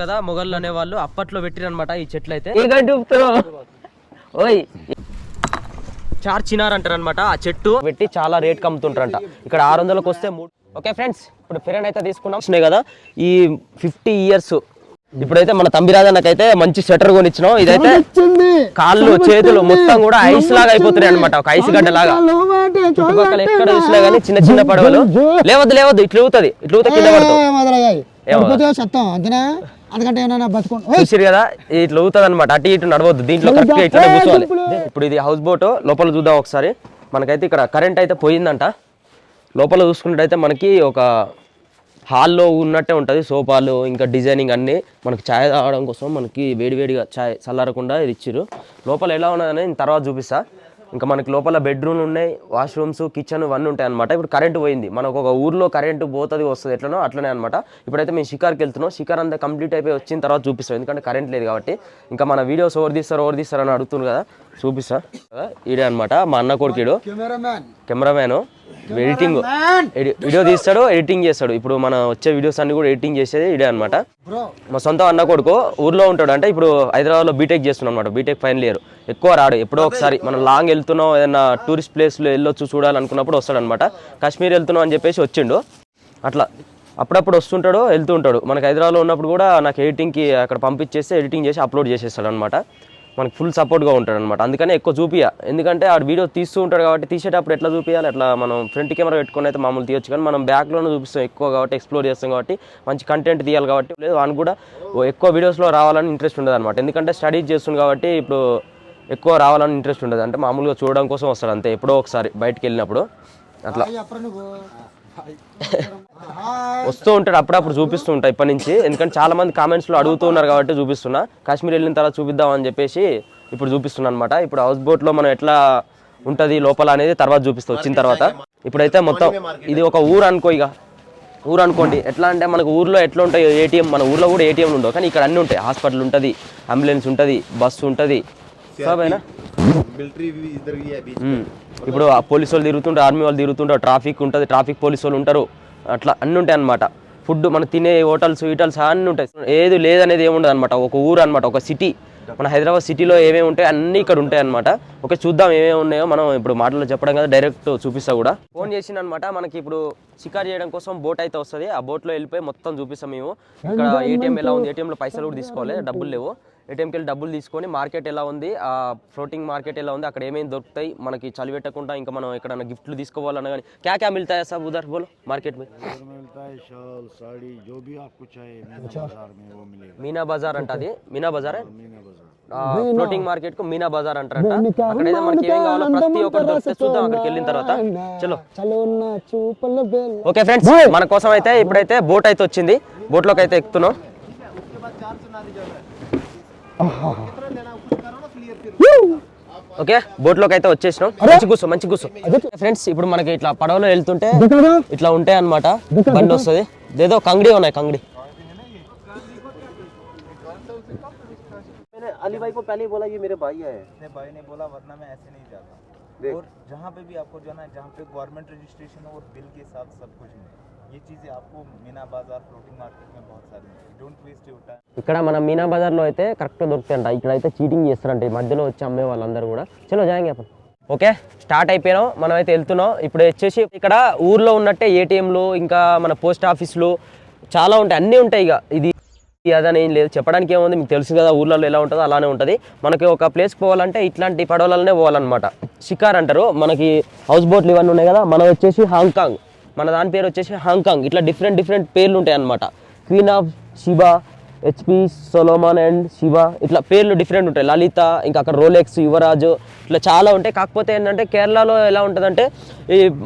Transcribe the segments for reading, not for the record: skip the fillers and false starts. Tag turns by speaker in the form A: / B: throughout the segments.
A: చూస్తున్నారు కదా మొగళ్ళు అనే వాళ్ళు అప్పట్లో పెట్టిరనమాట ఈ చెట్లు అయితే చార్ చినార్ అంటారు అనమాట ఆ చెట్టు పెట్టి చాలా రేట్ కమ్ముతుంటారంట ఇక్కడ 600కి వస్తే 3. ఓకే ఫ్రెండ్స్ ఇప్పుడు ఫిరెన్ అయితే తీసుకున్నాం కదా ఈ 50 years ఇప్పుడైతే మన తంబిరాజన్నకైతే మంచి స్వెటర్ కొనిచ్చినాం ఇదైతే కాళ్ళు చేతులు మొత్తం కూడా ఐస్ లాగా అయిపోతున్నాయి అనమాట ఒక ఐస్ గడ్డ లాగా చుట్టుపక్కల ఎక్కడ చూసినా గానీ చిన్న చిన్న పడవలు లేవద్దు ఇట్లా ఊగుతుంది కింద చూసిరు కదా ఇట్లా ఊగుతుంది అనమాట అటు ఇటు నడవద్దు దీంట్లో కరెక్ట్గా ఇట్లా కూర్చోవాలి ఇప్పుడు ఇది హౌస్ బోట్ లోపల చూద్దాం ఒకసారి మనకైతే ఇక్కడ కరెంట్ అయితే పోయిందంట లోపల చూసుకున్నట్టయితే మనకి ఒక హాల్లో ఉన్నట్టే ఉంటుంది సోఫాలు ఇంకా డిజైనింగ్ అన్నీ మనకి ఛాయ్ తాగడం కోసం మనకి వేడివేడిగా ఛాయ్ చల్లారకుండా ఇది ఇచ్చిర్రు లోపల ఎలా ఉన్నదని నేను తర్వాత చూపిస్తా ఇంకా మనకి లోపల బెడ్రూమ్లు ఉన్నాయి వాష్రూమ్స్ కిచెన్ ఇవన్నీ ఉంటాయి అనమాట ఇప్పుడు కరెంట్ పోయింది మనకు ఒక ఊర్లో కరెంట్ పోతుంది వస్తుంది ఎట్లనో అట్లనే అనమాట ఇప్పుడైతే మేము షికార్కి వెళ్తున్నాం షికార్ అంతా కంప్లీట్ అయిపోయి వచ్చిన తర్వాత చూపిస్తాం ఎందుకంటే కరెంట్ లేదు కాబట్టి ఇంకా మన వీడియోస్ ఎవరు తీస్తారు అని అడుగుతుంది కదా చూపిస్తా ఈడే అనమాట మా అన్న కొడుకుడు కెమెరామ్యాన్ ఎడిటింగ్ వీడియో తీస్తాడు ఎడిటింగ్ చేస్తాడు ఇప్పుడు మన వచ్చే వీడియోస్ అన్ని కూడా ఎడిటింగ్ చేసేది ఇదే అనమాట మా సొంత అన్న కొడుకు ఊర్లో ఉంటాడు అంటే ఇప్పుడు హైదరాబాద్లో బీటెక్ చేస్తున్నాం అనమాట బీటెక్ ఫైనల్ ఇయర్ ఎక్కువ రాడు ఎప్పుడో ఒకసారి మనం లాంగ్ వెళ్తున్నాం ఏదైనా టూరిస్ట్ ప్లేస్లో వెళ్ళొచ్చు చూడాలనుకున్నప్పుడు వస్తాడనమాట కాశ్మీర్ వెళ్తున్నాం అని చెప్పేసి వచ్చిండు అట్లా అప్పుడప్పుడు వస్తుంటాడు వెళ్తూ ఉంటాడు మనకి హైదరాబాద్లో ఉన్నప్పుడు కూడా నాకు ఎడిటింగ్కి అక్కడ పంపించేసి ఎడిటింగ్ చేసి అప్లోడ్ చేసేస్తాడు అనమాట మనకు ఫుల్ సపోర్ట్గా ఉంటాడు అనమాట అందుకనే ఎక్కువ చూపియా ఎందుకంటే ఆ వీడియో తీస్తూ ఉంటాడు కాబట్టి తీసేటప్పుడు ఎట్లా చూపించాలి అట్లా మనం ఫ్రంట్ కెమెరా పెట్టుకుని అయితే మామూలు తీయొచ్చు కానీ మనం బ్యాక్లోనే చూపిస్తాం ఎక్కువ కాబట్టి ఎక్స్ప్లోర్ చేస్తాం కాబట్టి మంచి కంటెంట్ తీయాలి కాబట్టి లేదు వానికి కూడా ఎక్కువ వీడియోస్లో రావాలని ఇంట్రెస్ట్ ఉండదు అనమాట ఎందుకంటే స్టడీస్ చేస్తుంది కాబట్టి ఇప్పుడు ఎక్కువ రావాలని ఇంట్రెస్ట్ ఉండదు అంటే మామూలుగా చూడడం కోసం వస్తాడు అంతే ఎప్పుడో ఒకసారి బయటకు వెళ్ళినప్పుడు అట్లా వస్తూ ఉంటాడు అప్పుడప్పుడు చూపిస్తూ ఉంటా ఇప్పటి నుంచి ఎందుకంటే చాలా మంది కామెంట్స్లో అడుగుతూ ఉన్నారు కాబట్టి చూపిస్తున్నా కాశ్మీర్ వెళ్ళిన తర్వాత చూపిద్దాం అని చెప్పేసి ఇప్పుడు చూపిస్తున్నా అనమాట ఇప్పుడు హౌస్ బోట్లో మనం ఎట్లా ఉంటుంది లోపల అనేది తర్వాత చూపిస్తా వచ్చిన తర్వాత ఇప్పుడైతే మొత్తం ఇది ఒక ఊరు అనుకో ఇక ఊరు అనుకోండి ఎట్లా అంటే మనకు ఊర్లో ఎట్లా ఉంటాయి ఏటీఎం మన ఊర్లో కూడా ఏటీఎంలు ఉండవు కానీ ఇక్కడ అన్నీ ఉంటాయి హాస్పిటల్ ఉంటుంది అంబులెన్స్ ఉంటుంది బస్సు ఉంటుంది సబైనా ఇప్పుడు పోలీసు వాళ్ళు తిరుగుతుంటారు ఆర్మీ వాళ్ళు తిరుగుతుంటారు ట్రాఫిక్ ఉంటుంది ట్రాఫిక్ పోలీసు వాళ్ళు ఉంటారు అట్లా అన్నీ ఉంటాయి అనమాట ఫుడ్ మనం తినే హోటల్స్ అన్నీ ఉంటాయి ఏది లేదనేది ఏముండదు అనమాట ఒక ఊరు అనమాట ఒక సిటీ మన హైదరాబాద్ సిటీలో ఏమేమి ఉంటాయి అన్నీ ఇక్కడ ఉంటాయి అనమాట ఓకే చూద్దాం ఏమేమి ఉన్నాయో మనం ఇప్పుడు మాటల్లో చెప్పడం కదా డైరెక్ట్ చూపిస్తా కూడా ఫోన్ చేసిందనమాట మనకి ఇప్పుడు షికారు చేయడం కోసం బోట్ అయితే వస్తుంది ఆ బోట్లో వెళ్ళిపోయి మొత్తం చూపిస్తాం మేము ఇక్కడ ఏటీఎం ఎలా ఉంది ఏటీఎంలో పైసలు కూడా తీసుకోవాలి డబ్బులు లేవు ఏటీఎంకి వెళ్ళి డబ్బులు తీసుకొని మార్కెట్ ఎలా ఉంది ఆ ఫ్లోటింగ్ మార్కెట్ ఎలా ఉంది అక్కడ ఏమేమి దొరుకుతాయి మనకి చలి పెట్టకుండా ఇంకా మనం ఎక్కడైనా గిఫ్ట్లు తీసుకోవాలన్నా కానీ క్యా మిల్తాయా సాబ్ ఉదర్ బోలో మార్కెట్ में మీనా బజార్ అంట అది మీనా బజార్ ఫ్లోటింగ్ మార్కెట్ కు మీనా బజార్ అంటారంట అక్కడైతే మనకి ఏం కావాలో ప్రతి ఒక్కటి దొరికితే చూద్దాం అక్కడికి వెళ్ళిన తర్వాత చలో ఓకే ఫ్రెండ్స్ మన కోసం అయితే ఇప్పుడైతే బోట్ అయితే వచ్చింది బోట్ లోకి అయితే ఎక్కుతున్నాం ఓకే బోట్ లోకి అయితే వచ్చేసినాం మంచి కూర్చో ఫ్రెండ్స్ ఇప్పుడు మనకి ఇట్లా పడవలో వెళ్తుంటే ఇట్లా ఉంటాయి అన్నమాట బండి వస్తుంది ఏదో కంగడి ఉన్నాయి కంగడి अली भाई को पहले ही बोला ये मेरे भाई है भाई ने बोला वरना मैं ऐसे नहीं जाता और जहाँ पे भी आपको जाना है जहाँ पे गवर्नमेंट रजिस्ट्रेशन हो और बिल के साथ सब कुछ है ये चीजें आपको मीना बाजार फ्लोटिंग मार्केट में बहुत सारी है डोंट वेस्ट योर टाइम ఇక్కడ మన మీనా బజార్ లో అయితే కరెక్ట్ దొరుకుతాయంట ఇక్కడ అయితే చీటింగ్ చేస్తారంట ఈ మధ్యలో వచ్చి అమ్మే వాళ్ళందరూ కూడా చలో జాయింగ్ అప్పుడు ఓకే స్టార్ట్ అయిపోయినాం మనం అయితే వెళ్తున్నాం ఇప్పుడు వచ్చేసి ఇక్కడ ఊర్లో ఉన్నట్టే ఏటీఎంలు ఇంకా మన పోస్ట్ ఆఫీసులు చాలా ఉంటాయి అన్నీ ఉంటాయి ఇక ఇది అదని ఏం లేదు చెప్పడానికి ఏముంది మీకు తెలుసు కదా ఊర్లలో ఎలా ఉంటుందో అలానే ఉంటుంది మనకి ఒక ప్లేస్కి పోవాలంటే ఇట్లాంటి పడవలనే పోవాలన్నమాట షికార్ అంటారు మనకి హౌస్ బోట్లు ఇవన్నీ ఉన్నాయి కదా మనం వచ్చేసి హాంకాంగ్ మన దాని పేరు వచ్చేసి హాంకాంగ్ ఇట్లా డిఫరెంట్ పేర్లు ఉంటాయి అన్నమాట queen of Shiba HP Solomon and Shiva ఇట్లా పేర్లు డిఫరెంట్ ఉంటాయి లలిత ఇంకా అక్కడ రోలెక్స్ యువరాజు ఇట్లా చాలా ఉంటాయి కాకపోతే ఏంటంటే కేరళలో ఎలా ఉంటుందంటే ఈ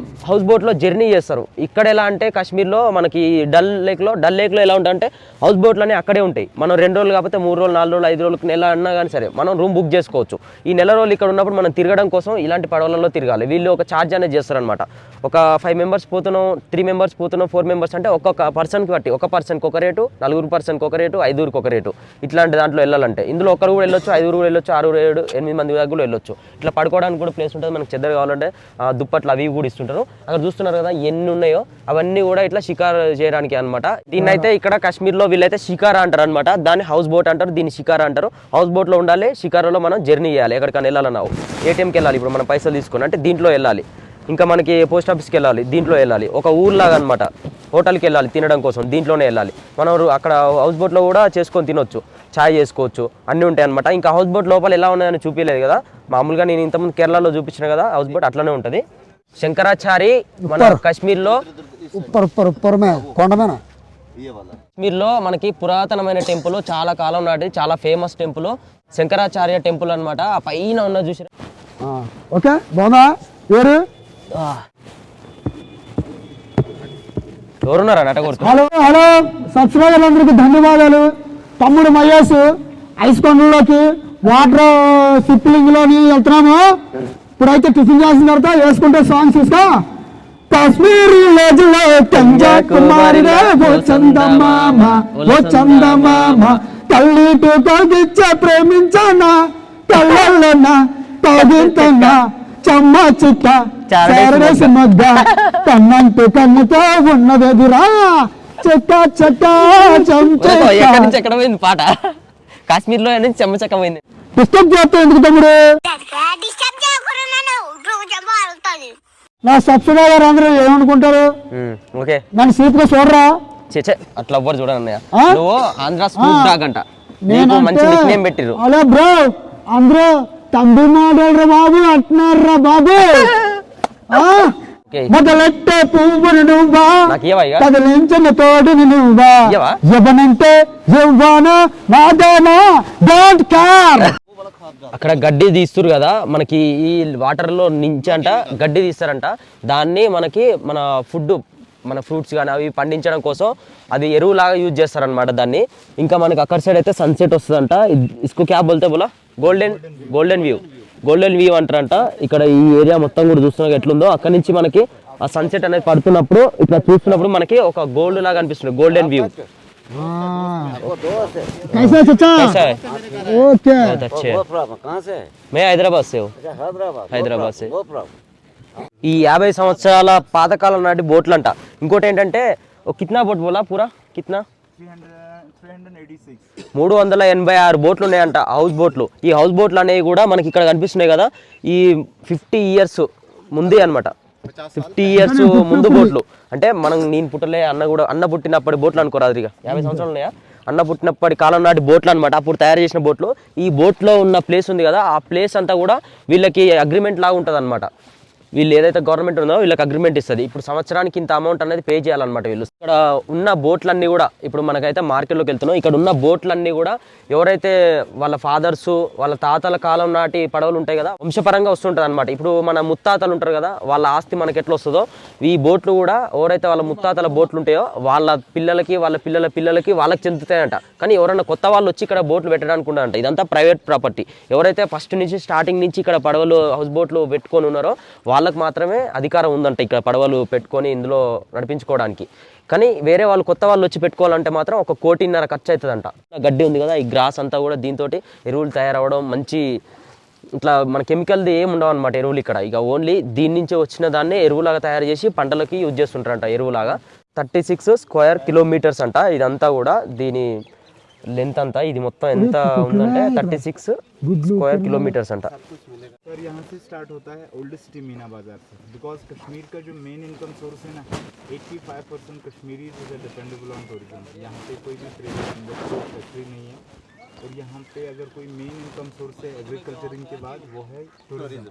A: హౌస్ బోట్లో జర్నీ చేస్తారు ఇక్కడ ఎలా అంటే కాశ్మీర్లో మనకి డల్ లేక్లో ఎలా ఉంటుందంటే హౌస్ బోట్లనే అక్కడే ఉంటాయి మనం 2 రోజులు కాకపోతే 3 రోజులు 4 రోజులు 5 రోజులకు నెల అన్నా కానీ సరే మనం రూమ్ బుక్ చేసుకోవచ్చు ఈ నెల రోజులు ఇక్కడ ఉన్నప్పుడు మనం తిరగడం కోసం ఇలాంటి పడవలలో తిరగాలి వీళ్ళు ఒక ఛార్జ్ అనేది చేస్తారనమాట ఒక 5 మెంబర్స్ పోతున్నాం 3 మెంబర్స్ పోతున్నాం 4 మెంబర్స్ అంటే ఒక్కొక్క పర్సన్కి బట్టి ఒక పర్సన్కి ఒక రేటు 4 పర్సన్కి ఒక రేటు 5కి ఒక రేటు. ఇట్లాంటి దాంట్లో వెళ్ళాలంటే ఇందులో ఒకరు కూడా వెళ్ళొచ్చు, 5 కూడా వెళ్ళొచ్చు, 6, 7, 8 మంది దాకా కూడా వెళ్ళొచ్చు. ఇట్లా పడుకోవడానికి కూడా ప్లేస్ ఉంటుంది. మనకి చెద్దరు కావాలంటే దుప్పట్లు అవి కూడా ఇస్తుంటారు. అక్కడ చూస్తున్నారు కదా ఎన్ని ఉన్నాయో అవన్నీ కూడా ఇట్లా షికార్ చేయడానికి అనమాట. దీన్ని అయితే ఇక్కడ కాశ్మీర్లో వీళ్ళైతే షికారా అంటారు అనమాట. దాన్ని హౌస్ బోట్ అంటారు, దీన్ని షికారా అంటారు. హౌస్ బోట్లో ఉండాలి, షికారాలో మనం జర్నీ చేయాలి. ఎక్కడికైనా వెళ్ళాలన్నా ఏటీఎంకి వెళ్ళాలి, ఇప్పుడు మనం పైసలు తీసుకుని అంటే దీంట్లో వెళ్ళాలి. ఇంకా మనకి పోస్ట్ ఆఫీస్కి వెళ్ళాలి, దీంట్లో వెళ్ళాలి. ఒక ఊర్లాగా అనమాట, హోటల్కి వెళ్ళాలి తినడం కోసం, దీంట్లోనే వెళ్ళాలి. మనం అక్కడ హౌస్ బోట్లో కూడా చేసుకొని తినొచ్చు, ఛాయ్ చేసుకోవచ్చు, అన్నీ ఉంటాయి అనమాట. ఇంకా హౌస్ బోట్ లోపల ఎలా ఉన్నాయని చూపించలేదు కదా, మామూలుగా నేను ఇంతకుముందు కేరళలో చూపించిన కదా హౌస్ బోట్ అట్లనే ఉంటుంది. శంకరాచారి మన కాశ్మీర్లో కాశ్మీర్లో మనకి పురాతనమైన టెంపుల్, చాలా కాలం నాటి చాలా ఫేమస్ టెంపుల్ శంకరాచార్య టెంపుల్ అనమాట. ఆ పైన ఉన్న చూసి
B: ఓకే బాగుందా ఎవరు
A: ఎవరున్నారా నటగొడుతు.
B: హలో హలో సబ్స్క్రైబర్లందరికీ ధన్యవాదాలు. తమ్ముడు మహేష్ ఐస్ కొండలోకి వాటర్ సిప్లింగ్ లోని వెళ్తున్నాము. ఇప్పుడైతే టిఫిన్ చేసిన తర్వాత వేసుకుంటే సాంగ్స్ ఇస్తా. కాశ్మీరీ రోజులో కన్యాకుమారి ఓ చందమామ, ఓ చందమామ కళ్ళీటు కోగిచ్చే ప్రేమించానా కళ్ళల్లోనా కోగిస్తున్నా చెమ్మ చిక్క చారడేసి మగ్గ కన్నంటూ కన్నుతో ఉన్నదెదురా చెక్క చెక్క
A: ఎక్కడి నుంచి ఎక్కడ పోయింది పాట? కాశ్మీర్లో నుంచి చెమ్మ చెక్క పోయింది.
B: డిస్టర్బ్ చేస్తా ఎందుకు తమ్ముడు? నా సబ్స్క్రైబర్ అందరూ ఏమనుకుంటారు?
A: ఓకే
B: నన్ను సీప్ గా చూడరా?
A: అట్లా ఎవ్వరు చూడన్నయ్య, నువ్వు ఆంధ్ర స్కూల్ డాగ్ అంట, నీకు మంచి నిక్ నేమ్ పెట్టిరు.
B: హలో బ్రో, అందరూ తండ్రి మాడలరా బాబు అంటున్నారా బాబు. మొదలెట్టే పువ్వును నువ్వా, కదిలించిన తోడుని నువ్వా, యవనంటే యవ్వాన నాదేనా డోంట్ కేర్.
A: అక్కడ గడ్డి తీస్తురు కదా మనకి, ఈ వాటర్ లో నుంచి అంట గడ్డి తీస్తారంట. దాన్ని మనకి మన ఫుడ్, మన ఫ్రూట్స్ కానీ అవి పండించడం కోసం అది ఎరువులాగా యూజ్ చేస్తారనమాట దాన్ని. ఇంకా మనకి అక్కడ సైడ్ అయితే సన్సెట్ వస్తుందంట. ఇస్కో క్యా బోల్తే బోలా, గోల్డెన్ వ్యూ అంటారంట. ఇక్కడ ఈ ఏరియా మొత్తం కూడా చూస్తున్నా ఎట్లుందో, అక్కడ నుంచి మనకి ఆ సన్సెట్ అనేది పడుతున్నప్పుడు ఇట్లా చూస్తున్నప్పుడు మనకి ఒక గోల్డ్ లాగా అనిపిస్తుంది, గోల్డెన్ వ్యూ. హైదరాబాద్ సే ఈ 50 సంవత్సరాల పాతకాలం నాటి బోట్లు అంట. ఇంకోటి ఏంటంటే కిత్నా బోట్ బోలా పూరా కిత్నా 386 బోట్లు ఉన్నాయంట, హౌస్ బోట్లు. ఈ హౌస్ బోట్లు అనేవి కూడా మనకి ఇక్కడ కనిపిస్తున్నాయి కదా, ఈ 50 ఇయర్స్ ముందే అనమాట. 50 ఇయర్స్ ముందు బోట్లు అంటే నేను పుట్టలే అన్న పుట్టినప్పటి బోట్లు అనుకోరాదు. ఇక 50 సంవత్సరాలు ఉన్నాయా, అన్న పుట్టినప్పటి కాలం నాటి బోట్లు అనమాట. అప్పుడు తయారు చేసిన బోట్లు. ఈ బోట్లో ఉన్న ప్లేస్ ఉంది కదా, ఆ ప్లేస్ అంతా కూడా వీళ్ళకి అగ్రిమెంట్ లాగా ఉంటుంది అనమాట. వీళ్ళు ఏదైతే గవర్నమెంట్ ఉందో వీళ్ళకి అగ్రిమెంట్ ఇస్తుంది. ఇప్పుడు సంవత్సరానికి ఇంత అమౌంట్ అనేది పే చేయాలన్నమాట వీళ్ళు. ఇక్కడ ఉన్న బోట్లన్నీ కూడా ఇప్పుడు మనకైతే మార్కెట్లోకి వెళ్తున్నాం. ఇక్కడ ఉన్న బోట్లన్నీ కూడా ఎవరైతే వాళ్ళ ఫాదర్స్, వాళ్ళ తాతల కాలం నాటి పడవలు ఉంటాయి కదా, వంశపరంగా వస్తుంటుంది అనమాట. ఇప్పుడు మన ముత్తాతలు ఉంటారు కదా, వాళ్ళ ఆస్తి మనకి ఎట్లా వస్తుందో ఈ బోట్లు కూడా ఎవరైతే వాళ్ళ ముత్తాతల బోట్లు ఉంటాయో వాళ్ళ పిల్లలకి, వాళ్ళ పిల్లల పిల్లలకి వాళ్ళకి చెందుతాయంట. కానీ ఎవరైనా కొత్త వాళ్ళు వచ్చి ఇక్కడ బోట్లు పెట్టడానికి ఉండదంట. ఇదంతా ప్రైవేట్ ప్రాపర్టీ. ఎవరైతే ఫస్ట్ నుంచి స్టార్టింగ్ నుంచి ఇక్కడ పడవలు, హౌస్ బోట్లు పెట్టుకొని ఉన్నారో వాళ్ళకి మాత్రమే అధికారం ఉందంట ఇక్కడ పడవలు పెట్టుకొని ఇందులో నడిపించుకోవడానికి. కానీ వేరే వాళ్ళు, కొత్త వాళ్ళు వచ్చి పెట్టుకోవాలంటే మాత్రం 1.5 కోటి ఖర్చు అవుతుందంట. గడ్డి ఉంది కదా, ఈ గ్రాస్ అంతా కూడా దీంతో ఎరువులు తయారవడం, మంచి ఇట్లా మన కెమికల్ది ఏమి ఉండవు అనమాట ఎరువులు ఇక్కడ. ఇక ఓన్లీ దీని నుంచి వచ్చిన దాన్ని ఎరువులాగా తయారు చేసి పంటలకి యూజ్ చేస్తుంటారంట ఎరువులాగా. 36 స్క్వేర్ కిలోమీటర్స్ అంట ఇదంతా కూడా. దీని లెంత్ అంతా ఇది మొత్తం ఎంత ఉందంటే 36 स्क्वायर किलोमीटर्स अंटा।
C: सर यहाँ से स्टार्ट होता है ओल्ड सिटी मीना बाजार से, बिकॉज कश्मीर का जो मेन इनकम सोर्स है ना 85% कश्मीरी डिपेंडेबल ऑन टूरिज्म। यहाँ पे कोई भी प्राइवेट इंडस्ट्री फैक्ट्री नहीं है और यहाँ पे अगर कोई मेन इनकम सोर्स है एग्रीकल्चरिंग के बाद वो है टूरिज्म।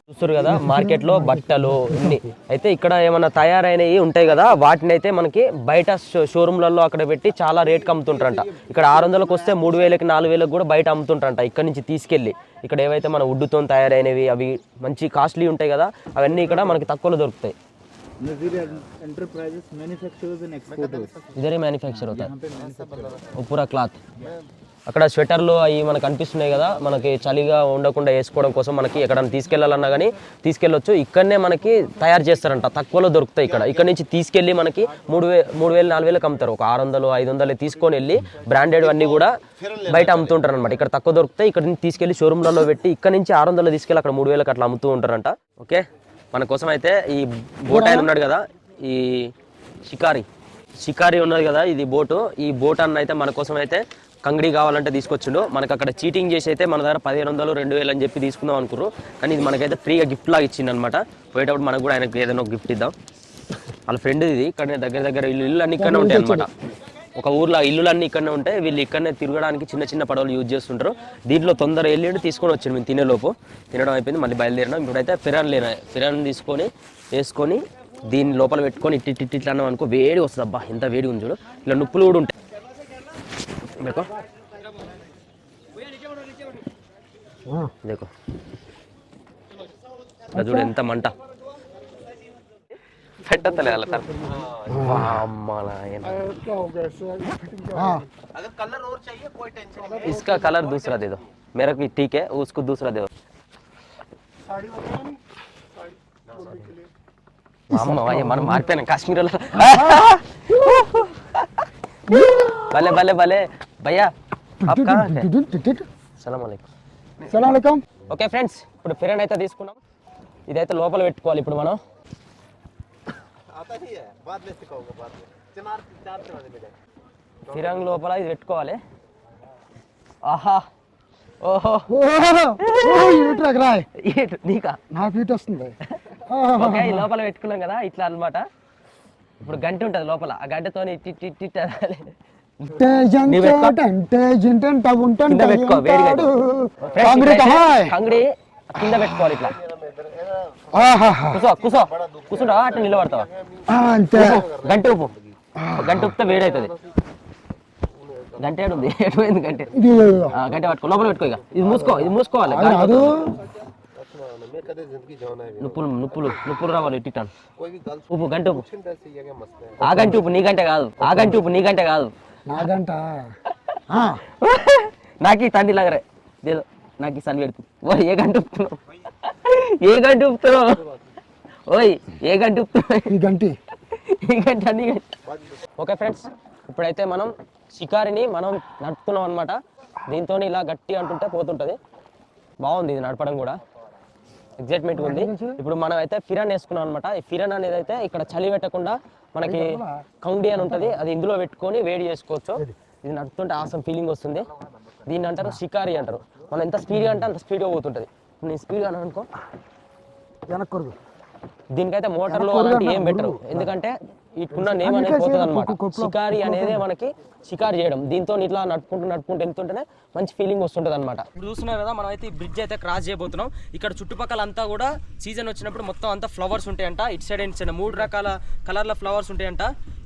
C: చూస్తారు కదా మార్కెట్లో బట్టలు అన్ని అయితే ఇక్కడ ఏమైనా తయారైనవి ఉంటాయి కదా, వాటిని అయితే మనకి బయట షోరూమ్లలో అక్కడ పెట్టి చాలా రేట్కి అమ్ముతుంటారంట. ఇక్కడ 600కి వస్తే 3000కి 4000కి కూడా బయట అమ్ముతుంటారంట. ఇక్కడ నుంచి తీసుకెళ్ళి ఇక్కడ ఏవైతే మన వుడ్తో తయారైనవి అవి మంచి కాస్ట్లీ ఉంటాయి కదా, అవన్నీ ఇక్కడ మనకి తక్కువలో దొరుకుతాయి. एंटरप्राइजेस मैन्युफैक्चरर्स एंड एक्सपोर्टर्स
A: इधर ही मैन्युफैक्चर होता है, वो पूरा क्लॉथ అక్కడ స్వెటర్లు అవి మనకు కనిపిస్తున్నాయి కదా, మనకి చలిగా ఉండకుండా వేసుకోవడం కోసం మనకి ఎక్కడైనా తీసుకెళ్లాలన్నా కానీ తీసుకెళ్ళొచ్చు. ఇక్కడనే మనకి తయారు చేస్తారంట, తక్కువలో దొరుకుతాయి ఇక్కడ నుంచి తీసుకెళ్ళి మనకి 3,000 4,000కి అమ్ముతారు. ఒక 600 500 తీసుకొని వెళ్ళి బ్రాండెడ్ అన్నీ కూడా బయట అమ్ముతుంటారు అనమాట. ఇక్కడ తక్కువ దొరుకుతాయి, ఇక్కడ నుంచి తీసుకెళ్ళి షోరూమ్లలో పెట్టి ఇక్కడ నుంచి 600 తీసుకెళ్ళి అక్కడ 3,000కి అట్లా అమ్ముతూ ఉంటారంట. ఓకే, మన కోసం అయితే ఈ బోట్ ఆయన ఉన్నాడు కదా, ఈ షికారి ఉన్నది కదా, ఇది బోటు. ఈ బోట్ అన్న అయితే మన కోసం అయితే కంగడి కావాలంటే తీసుకొచ్చిండు. మనకు అక్కడ చీటింగ్ చేసి అయితే మన దగ్గర 1,500 2,000 అని చెప్పి తీసుకుందాం అనుకున్నారు. కానీ ఇది మనకైతే ఫ్రీగా గిఫ్ట్ లాగా ఇచ్చింది అనమాట. పోయేటప్పుడు మనకు కూడా ఆయనకు ఏదైనా ఒక గిఫ్ట్ ఇద్దాం. వాళ్ళ ఫ్రెండ్ ఇది. ఇక్కడ దగ్గర ఇల్లు అన్ని ఇక్కడనే ఉంటాయి అనమాట. ఒక ఊర్లో ఇల్లులన్నీ ఇక్కడనే ఉంటాయి. వీళ్ళు ఇక్కడనే తిరగడానికి చిన్న పడవలు యూజ్ చేస్తుంటారు. దీంట్లో తొందర వెళ్ళి తీసుకొని వచ్చాను మేము తినేలోపు. తినడం అయిపోయింది, మళ్ళీ బయలుదేరినాం. ఇప్పుడైతే ఫిరాన్ తీసుకొని వేసుకొని దీన్ని లోపల పెట్టుకొని ఇట్లా అన్నాం అనుకో, వేడి వస్తుంది. అబ్బా ఎంత వేడి ఉంది చూడు. ఇలా నొప్పులు కూడా ఉంటాయి. देखो देखो చూడు ఎంత మంట పెట్టలే అలా इसका कलर दूसरा दे दो, मेरा भी ठीक है, उसको दूसरा दे दो. మనం మారిపోయాను కాశ్మీర్లో. భలే భలే భలే భయ్యా, సలాం అలైకుం. ఓకే ఫ్రెండ్స్, ఇప్పుడు ఫిరాన్ అయితే తీసుకున్నాం. ఇదైతే లోపల పెట్టుకోవాలి ఇప్పుడు మనం. ఫిరాన్ లోపల ఇది పెట్టుకోవాలి. ఆహా, ఓహో నీకా
B: నాకు హీట్ వస్తుంది.
A: ఓకే, ఈ లోపల పెట్టుకున్నాం కదా, ఇట్లా అన్నమాట. ఇప్పుడు గంట ఉంటుంది లోపల, ఆ గంటతో కంగడి కింద పెట్టుకోవాలి. ఇట్లా కూర్చుంటావా అట్లా నిలబడతావా? గంట ఉప్పు ఉప్పితే వేడవుతుంది. గంట ఏడుంది, ఎటుపోయింది గంట? గంట పట్టుకో, లోపల పెట్టుకో. ఇక ఇది మూసుకోవాలి. నుప్పులు రావాలి. ఇట్టాను ఉప్పు, గంట ఉప్పు. ఆ గంట ఉప్పు నీ గంట కాదు, నా గంట. నాకు ఈ తండ్రి లాగరే లేదు, నాకు ఈ సన్ పెడుతుంది. ఓయ్ ఏ గంట ఉప్పుతున్నావు? ఓయ్ ఏ గంట ఉప్పుతున్నావు? ఈ గంట. ఓకే ఫ్రెండ్స్, ఇప్పుడైతే మనం షికారిని మనం నడుపుతున్నాం అనమాట. దీంతో ఇలా గట్టి అంటుంటే పోతుంటది. బాగుంది ఇది నడపడం కూడా, ఎగ్జైట్మెంట్ ఉంది. ఇప్పుడు మనం అయితే ఫిరాన్ వేసుకున్నాం అనమాట. ఈ ఫిరాన్ అనేది అయితే ఇక్కడ చలి పెట్టకుండా మనకి కౌండి అని ఉంటుంది, అది ఇందులో పెట్టుకొని వేడి చేసుకోవచ్చు. ఇది నడుపుతుంటే ఆసం ఫీలింగ్ వస్తుంది. దీన్ని అంటారు షికారి అంటారు. మనం ఎంత స్పీడ్గా అంటే అంత స్పీడ్గా పోతుంటుంది. నేను స్పీడ్గా అనుకో వెనక్కూడదు. దీనికైతే మోటార్లో అలాంటి ఏం బెటరు, ఎందుకంటే ఇటున్న నేమ్ అనేది పోతుంది అనమాట. షికారి అనేది మనకి షికారి చేయడం. దీంతో ఇట్లా నడుపుకుంటూ వెళ్తుంటేనే మంచి ఫీలింగ్ వస్తుంటుంది అనమాట. ఇప్పుడు చూస్తున్నారు కదా, మనం అయితే ఈ బ్రిడ్జ్ అయితే క్రాస్ చేయబోతున్నాం. ఇక్కడ చుట్టుపక్కల అంతా కూడా సీజన్ వచ్చినప్పుడు మొత్తం అంతా ఫ్లవర్స్ ఉంటాయంట. ఇటు సైడ్ అండ్ సైడ్ 3 రకాల కలర్ల ఫ్లవర్స్ ఉంటాయంట.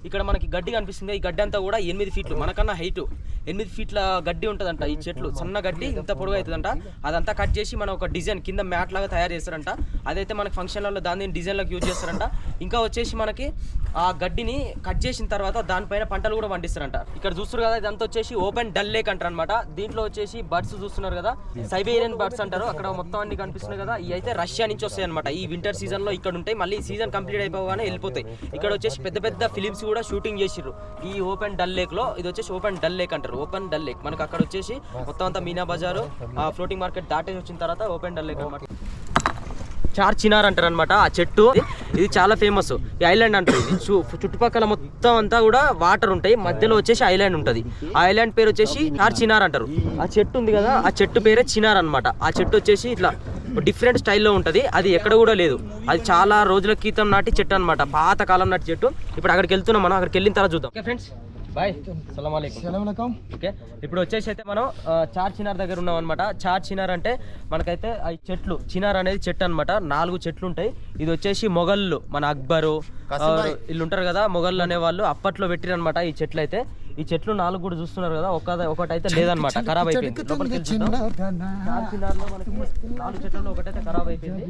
A: ఇక్కడ మనకి గడ్డి కనిపిస్తుంది. ఈ గడ్డి అంతా కూడా 8 ఫీట్లు, మనకన్నా హైట్ 8 ఫీట్ల గడ్డి ఉంటుందంట. ఈ చెట్లు సన్న గడ్డి ఇంత పొడుగు అవుతుందంట. అదంతా కట్ చేసి మనం ఒక డిజైన్ కింద మ్యాట్ లాగా తయారు చేస్తారంట. అదైతే మనకి ఫంక్షన్లలో దాన్ని డిజైన్లకు యూజ్ చేస్తారంట. ఇంకా వచ్చేసి మనకి ఆ గడ్డిని కట్ చేసిన తర్వాత దానిపైన పంటలు కూడా పండిస్తారంట. ఇక్కడ చూస్తున్నారు కదా, ఇదంతా వచ్చేసి ఓపెన్ డల్ లేక్ అంటారు అనమాట. దీంట్లో వచ్చేసి బర్డ్స్ చూస్తున్నారు కదా, సైబేరియన్ బర్డ్స్ అంటారు. అక్కడ మొత్తం అన్ని కనిపిస్తున్నాయి కదా, ఇవి అయితే రష్యా నుంచి వస్తాయి అనమాట. ఈ వింటర్ సీజన్ లో ఇక్కడ ఉంటాయి, మళ్ళీ సీజన్ కంప్లీట్ అయిపోగానే వెళ్ళిపోతాయి. ఇక్కడ వచ్చేసి పెద్ద ఫిలిమ్స్ కూడా షూటింగ్ చేసిర్రు ఈ ఓపెన్ డల్ లేక్ లో. ఇది వచ్చేసి ఓపెన్ డల్ లేక్ అంటారు. ఓపెన్ డల్ లేక్ మనకి అక్కడ వచ్చేసి మొత్తం అంతా మీనా బజారు ఆ ఫ్లోటింగ్ మార్కెట్ దాటేసి వచ్చిన తర్వాత ఓపెన్ డల్ లేక్ అనమాట. చార్ చినార్ అంటారు అనమాట ఆ చెట్టు. ఇది చాలా ఫేమస్ ఈ ఐలాండ్ అంటారు. ఇది చుట్టుపక్కల మొత్తం అంతా కూడా వాటర్ ఉంటాయి, మధ్యలో వచ్చేసి ఐలాండ్ ఉంటుంది. ఆ ఐలాండ్ పేరు వచ్చేసి చార్ చినార్ అంటారు. ఆ చెట్టు ఉంది కదా, ఆ చెట్టు పేరే చినార్ అనమాట. ఆ చెట్టు వచ్చేసి ఇట్లా డిఫరెంట్ స్టైల్లో ఉంటుంది. అది ఎక్కడ కూడా లేదు, అది చాలా రోజుల క్రితం నాటి చెట్టు అనమాట, పాత కాలం నాటి చెట్టు. ఇప్పుడు అక్కడికి వెళ్తున్నాం మనం, అక్కడికి వెళ్ళిన తర్వాత చూద్దాం. ఓకే ఫ్రెండ్స్, బాయ్, సలాం అలైకుం. ఓకే, ఇప్పుడు వచ్చేసి అయితే మనం చార్ చినార్ దగ్గర ఉన్నాం అనమాట. చార్ చినార్ అంటే మనకైతే ఆ చెట్లు, చినార్ అనేది చెట్టు అనమాట. 4 చెట్లు ఉంటాయి. ఇది వచ్చేసి మొఘళ్ళు, మన అక్బరు వీళ్ళు ఉంటారు కదా, మొఘళ్ళు అనే వాళ్ళు అప్పట్లో పెట్టిరనమాట ఈ చెట్లు. అయితే ఈ చెట్లు 4 కూడా చూస్తున్నారు కదా, ఒకటైతే లేదనమాట, ఖరాబ్ అయిపోయింది. లోపలికి వెళ్తున్నాం. చార్ చినార్లో మనకి 4 చెట్లలో ఒకటైతే ఖరాబ్ అయిపోయింది.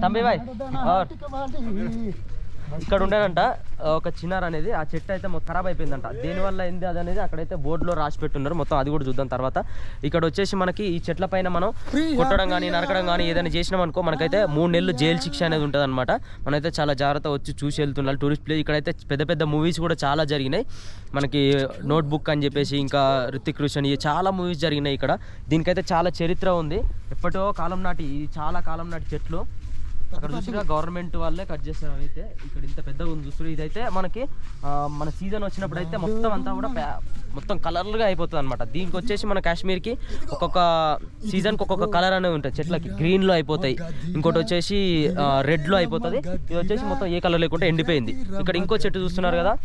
A: తంబి బాయ్ ఇక్కడ ఉండేనంట ఒక చిన్నార్ అనేది, ఆ చెట్టు అయితే మొత్తం ఖరాబ్ అయిపోయిందంట. దేనివల్ల ఏంది అది అనేది అక్కడైతే బోర్డులో రాసి పెట్టున్నారు, మొత్తం అది కూడా చూద్దాం తర్వాత. ఇక్కడ వచ్చేసి మనకి ఈ చెట్ల పైన మనం కొట్టడం కానీ నరకడం కానీ ఏదైనా చేసినాం అనుకో మనకైతే 3 నెలలు జైలు శిక్ష అనేది ఉంటుంది అనమాట. మనమైతే చాలా జాగ్రత్త వచ్చి చూసి వెళ్తున్నారు టూరిస్ట్ ప్లేస్. ఇక్కడైతే పెద్ద పెద్ద మూవీస్ కూడా చాలా జరిగినాయి మనకి, నోట్ బుక్ అని చెప్పేసి, ఇంకా రితిక్ రోషన్, చాలా మూవీస్ జరిగినాయి ఇక్కడ. దీనికైతే చాలా చరిత్ర ఉంది, ఎప్పటో కాలం నాటి, ఇది చాలా కాలం నాటి చెట్లు. అక్కడ చూసిగా గవర్నమెంట్ వాళ్ళే కట్ చేస్తారు అవైతే. ఇక్కడ ఇంత పెద్దగా ఉంది చూస్తారు. ఇదైతే మనకి మన సీజన్ వచ్చినప్పుడు అయితే మొత్తం అంతా కూడా మొత్తం కలర్లుగా అయిపోతుంది అనమాట. దీనికి వచ్చేసి మన కాశ్మీర్కి ఒక్కొక్క సీజన్కి ఒక్కొక్క కలర్ అనేవి ఉంటాయి. చెట్లకి గ్రీన్లో అయిపోతాయి, ఇంకోటి వచ్చేసి రెడ్లో అయిపోతుంది. ఇది వచ్చేసి మొత్తం ఏ కలర్ లేకుండా ఎండిపోయింది. ఇక్కడ ఇంకో చెట్టు చూస్తున్నారు కదా,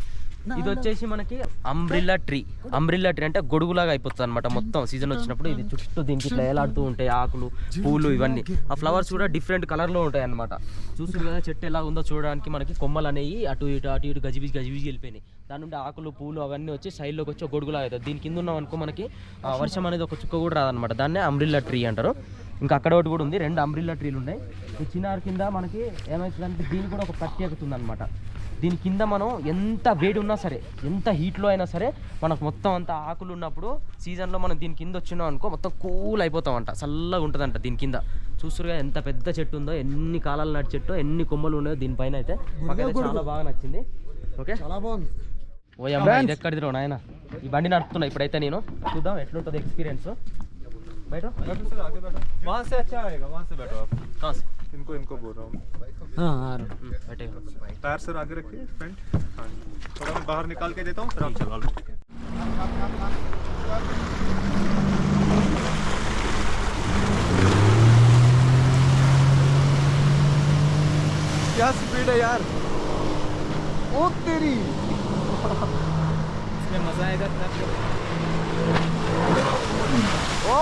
A: ఇది వచ్చేసి మనకి అంబ్రిల్లా ట్రీ. అంబ్రిల్లా ట్రీ అంటే గొడుగులాగా అయిపోతుంది అనమాట మొత్తం సీజన్ వచ్చినప్పుడు. ఇది చుట్టూ దీనికి ఇట్లా ఏలాడుతూ ఉంటాయి ఆకులు, పూలు, ఇవన్నీ. ఆ ఫ్లవర్స్ కూడా డిఫరెంట్ కలర్లో ఉంటాయి అనమాట. చూస్తుంది కదా చెట్టు ఎలా ఉందో చూడడానికి. మనకి కొమ్మలు అనేవి అటు ఇటు గజిబిజి వెళ్ళిపోయినాయి. దాని నుండి ఆకులు, పూలు అవన్నీ వచ్చి సైడ్లోకి వచ్చి గొడుగులాగా అవుతుంది. దీని కింద ఉన్నాం అనుకో మనకి వర్షం అనేది ఒక చుక్క కూడా రాదనమాట. దాన్నే అంబ్రిల్లా ట్రీ అంటారు. ఇంకా అక్కడ ఒకటి కూడా ఉంది, 2 అంబ్రిల్లా ట్రీలు ఉన్నాయి. ఈ చిన్నార్ కింద మనకి ఏమవుతుందంటే దీనికి కూడా ఒక ప్రత్యేకత ఉందన్నమాట. దీని కింద మనం ఎంత వేడి ఉన్నా సరే, ఎంత హీట్లో అయినా సరే, మనకు మొత్తం అంత ఆకులు ఉన్నప్పుడు సీజన్లో మనం దీని కింద వచ్చినాం అనుకో మొత్తం కూల్ అయిపోతామంట, చల్లగా ఉంటుందంట దీని కింద. చూస్తురుగా ఎంత పెద్ద చెట్టు ఉందో, ఎన్ని కాలాలు నాటి చెట్టు, ఎన్ని కొమ్మలు ఉన్నాయో దీనిపైన. అయితే మాకైతే చాలా బాగా నచ్చింది. ఓకే, చాలా బాగుంది. ఓ అమ్మ, ఇది ఎక్కడిదిరో నాయన, ఈ బండి నడుపుతున్నా ఇప్పుడైతే నేను. చూద్దాం ఎట్లుంటుంది ఎక్స్పీరియన్స్. బయట
C: इनको इनको बोल रहा हूँ। टायर सर आगे रखिए फ्रंट, थोड़ा मैं बाहर निकाल के देता हूँ, फिर आप चला लो। क्या स्पीड है यार, ओ तेरी इसमें मजा आएगा। ओ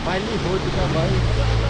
A: फाइनली हो चुका भाई।